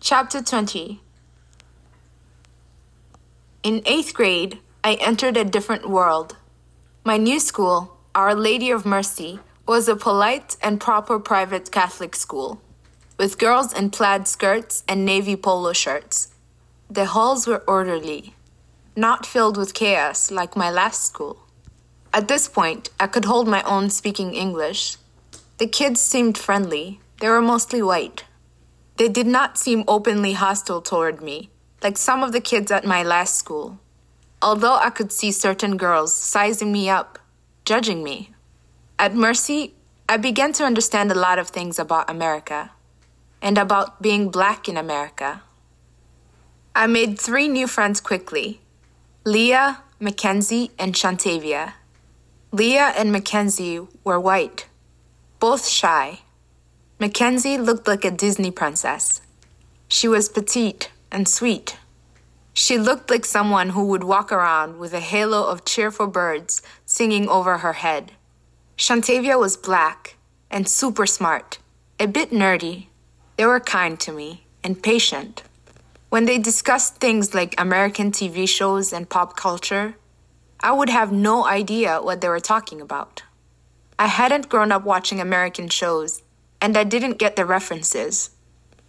Chapter 20. In 8th grade, I entered a different world. My new school, Our Lady of Mercy, was a polite and proper private Catholic school, with girls in plaid skirts and navy polo shirts. The halls were orderly, not filled with chaos like my last school. At this point, I could hold my own speaking English. The kids seemed friendly. They were mostly white. They did not seem openly hostile toward me, like some of the kids at my last school, although I could see certain girls sizing me up, judging me. At Mercy, I began to understand a lot of things about America, and about being Black in America. I made 3 new friends quickly: Leah, Mackenzie, and Shantavia. Leah and Mackenzie were white, both shy. Mackenzie looked like a Disney princess. She was petite and sweet. She looked like someone who would walk around with a halo of cheerful birds singing over her head. Shantavia was Black and super smart, a bit nerdy. They were kind to me and patient. When they discussed things like American TV shows and pop culture, I would have no idea what they were talking about. I hadn't grown up watching American shows, and I didn't get the references.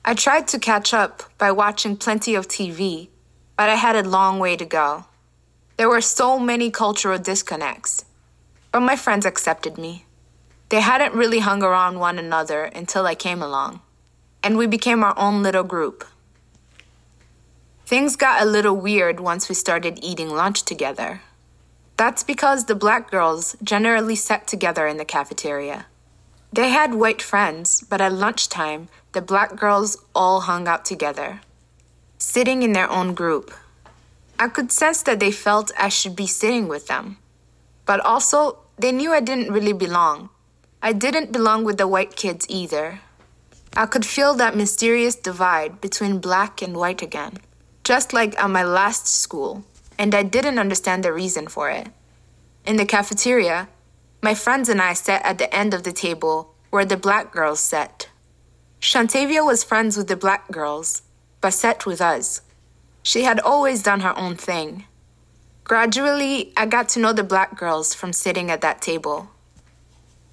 I tried to catch up by watching plenty of TV, but I had a long way to go. There were so many cultural disconnects, but my friends accepted me. They hadn't really hung around one another until I came along, and we became our own little group. Things got a little weird once we started eating lunch together. That's because the Black girls generally sat together in the cafeteria. They had white friends, but at lunchtime, the Black girls all hung out together, sitting in their own group. I could sense that they felt I should be sitting with them, but also they knew I didn't really belong. I didn't belong with the white kids either. I could feel that mysterious divide between Black and white again, just like at my last school, and I didn't understand the reason for it. In the cafeteria, my friends and I sat at the end of the table where the Black girls sat. Shantavia was friends with the Black girls, but sat with us. She had always done her own thing. Gradually, I got to know the Black girls from sitting at that table.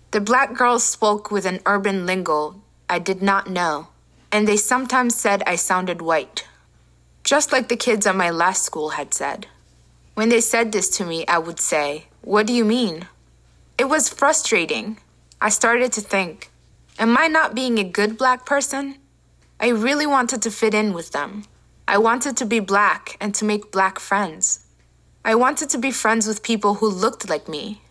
The Black girls spoke with an urban lingo I did not know, and they sometimes said I sounded white, just like the kids at my last school had said. When they said this to me, I would say, "What do you mean?" It was frustrating. I started to think, am I not being a good Black person? I really wanted to fit in with them. I wanted to be Black and to make Black friends. I wanted to be friends with people who looked like me.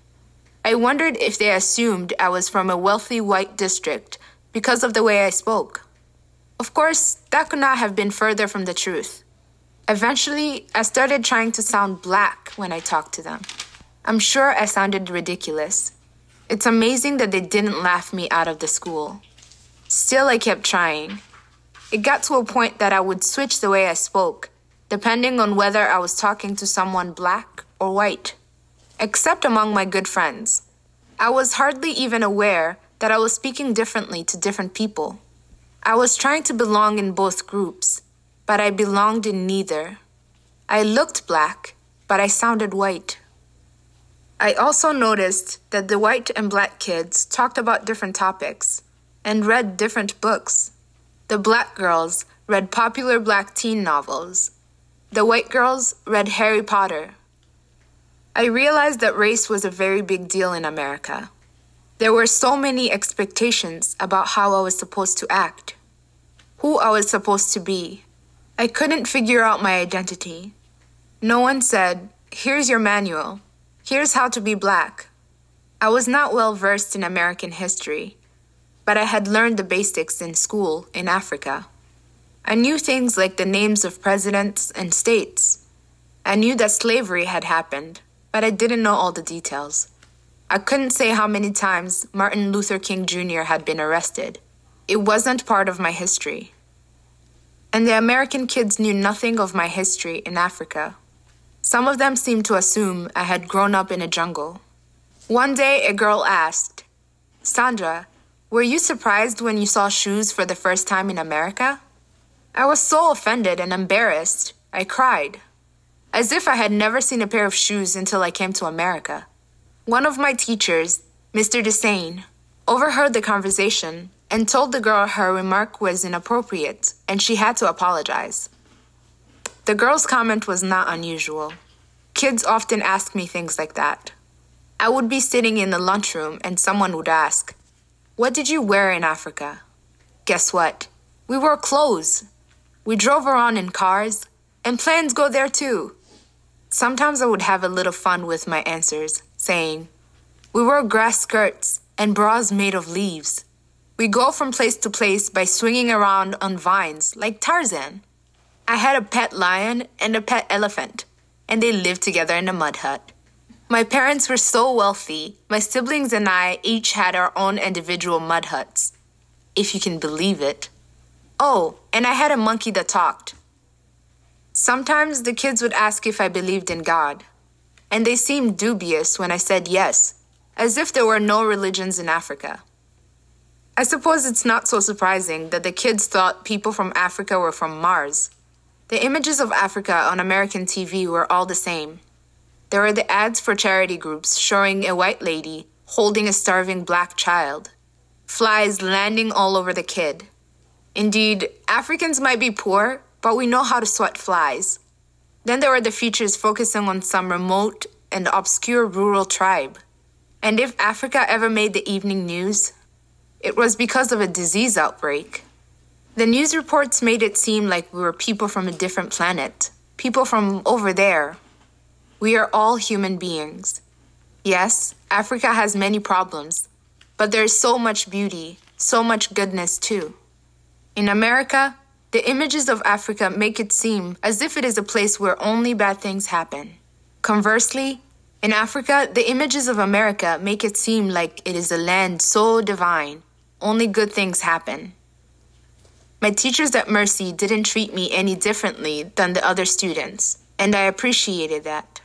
I wondered if they assumed I was from a wealthy white district because of the way I spoke. Of course, that could not have been further from the truth. Eventually, I started trying to sound Black when I talked to them. I'm sure I sounded ridiculous. It's amazing that they didn't laugh me out of the school. Still, I kept trying. It got to a point that I would switch the way I spoke, depending on whether I was talking to someone Black or white. Except among my good friends. I was hardly even aware that I was speaking differently to different people. I was trying to belong in both groups, but I belonged in neither. I looked Black, but I sounded white. I also noticed that the white and Black kids talked about different topics and read different books. The Black girls read popular Black teen novels. The white girls read Harry Potter. I realized that race was a very big deal in America. There were so many expectations about how I was supposed to act, who I was supposed to be. I couldn't figure out my identity. No one said, "Here's your manual. Here's how to be Black." I was not well versed in American history, but I had learned the basics in school in Africa. I knew things like the names of presidents and states. I knew that slavery had happened, but I didn't know all the details. I couldn't say how many times Martin Luther King Jr. had been arrested. It wasn't part of my history. And the American kids knew nothing of my history in Africa. Some of them seemed to assume I had grown up in a jungle. One day, a girl asked, "Sandra, were you surprised when you saw shoes for the first time in America?" I was so offended and embarrassed, I cried, as if I had never seen a pair of shoes until I came to America. One of my teachers, Mr. Desane, overheard the conversation and told the girl her remark was inappropriate and she had to apologize. The girl's comment was not unusual. Kids often ask me things like that. I would be sitting in the lunchroom and someone would ask, "What did you wear in Africa?" Guess what? We wore clothes. We drove around in cars, and planes go there too. Sometimes I would have a little fun with my answers, saying, "We wore grass skirts and bras made of leaves. We go from place to place by swinging around on vines like Tarzan. I had a pet lion and a pet elephant, and they lived together in a mud hut. My parents were so wealthy, my siblings and I each had our own individual mud huts, if you can believe it. Oh, and I had a monkey that talked." Sometimes the kids would ask if I believed in God, and they seemed dubious when I said yes, as if there were no religions in Africa. I suppose it's not so surprising that the kids thought people from Africa were from Mars. The images of Africa on American TV were all the same. There were the ads for charity groups showing a white lady holding a starving black child, flies landing all over the kid. Indeed, Africans might be poor, but we know how to sweat flies. Then there were the features focusing on some remote and obscure rural tribe. And if Africa ever made the evening news, it was because of a disease outbreak. The news reports made it seem like we were people from a different planet, people from over there. We are all human beings. Yes, Africa has many problems, but there is so much beauty, so much goodness too. In America, the images of Africa make it seem as if it is a place where only bad things happen. Conversely, in Africa, the images of America make it seem like it is a land so divine, only good things happen. My teachers at Mercy didn't treat me any differently than the other students, and I appreciated that.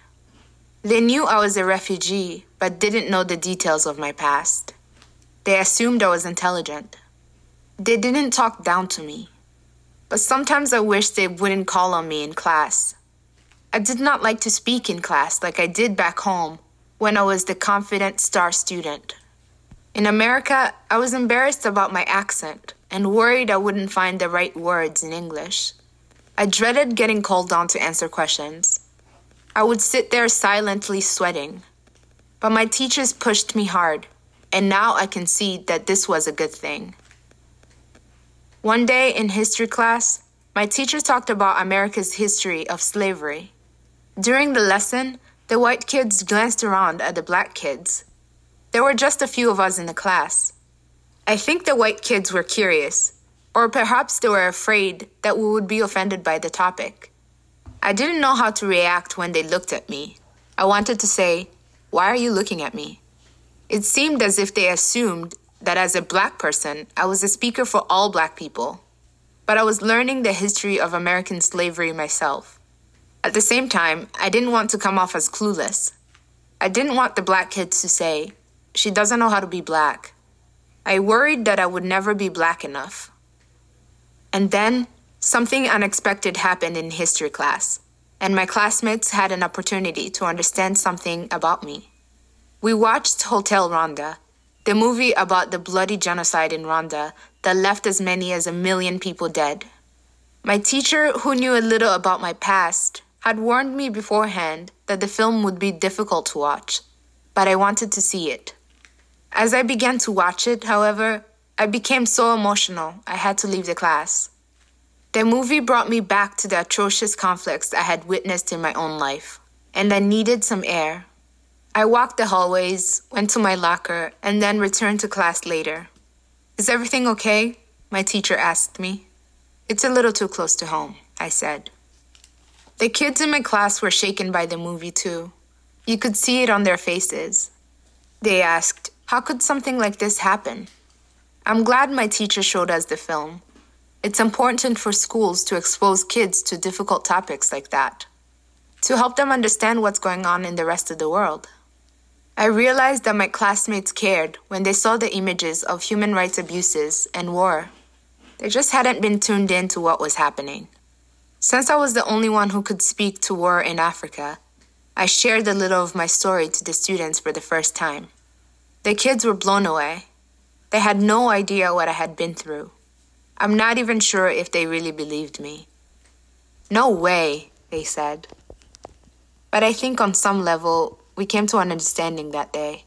They knew I was a refugee, but didn't know the details of my past. They assumed I was intelligent. They didn't talk down to me, but sometimes I wish they wouldn't call on me in class. I did not like to speak in class like I did back home when I was the confident star student. In America, I was embarrassed about my accent and worried I wouldn't find the right words in English. I dreaded getting called on to answer questions. I would sit there silently sweating. But my teachers pushed me hard, and now I can see that this was a good thing. One day in history class, my teacher talked about America's history of slavery. During the lesson, the white kids glanced around at the black kids. There were just a few of us in the class. I think the white kids were curious, or perhaps they were afraid that we would be offended by the topic. I didn't know how to react when they looked at me. I wanted to say, "Why are you looking at me?" It seemed as if they assumed that as a black person, I was a speaker for all black people. But I was learning the history of American slavery myself. At the same time, I didn't want to come off as clueless. I didn't want the black kids to say, "She doesn't know how to be black." I worried that I would never be black enough. And then, something unexpected happened in history class, and my classmates had an opportunity to understand something about me. We watched Hotel Rwanda, the movie about the bloody genocide in Rwanda that left as many as 1 million people dead. My teacher, who knew a little about my past, had warned me beforehand that the film would be difficult to watch, but I wanted to see it. As I began to watch it, however, I became so emotional I had to leave the class. The movie brought me back to the atrocious conflicts I had witnessed in my own life, and I needed some air. I walked the hallways, went to my locker, and then returned to class later. "Is everything okay?" my teacher asked me. "It's a little too close to home," I said. The kids in my class were shaken by the movie too. You could see it on their faces. They asked, "How could something like this happen?" I'm glad my teacher showed us the film. It's important for schools to expose kids to difficult topics like that, to help them understand what's going on in the rest of the world. I realized that my classmates cared when they saw the images of human rights abuses and war. They just hadn't been tuned in to what was happening. Since I was the only one who could speak to war in Africa, I shared a little of my story to the students for the first time. The kids were blown away. They had no idea what I had been through. I'm not even sure if they really believed me. "No way," they said. But I think on some level, we came to an understanding that day.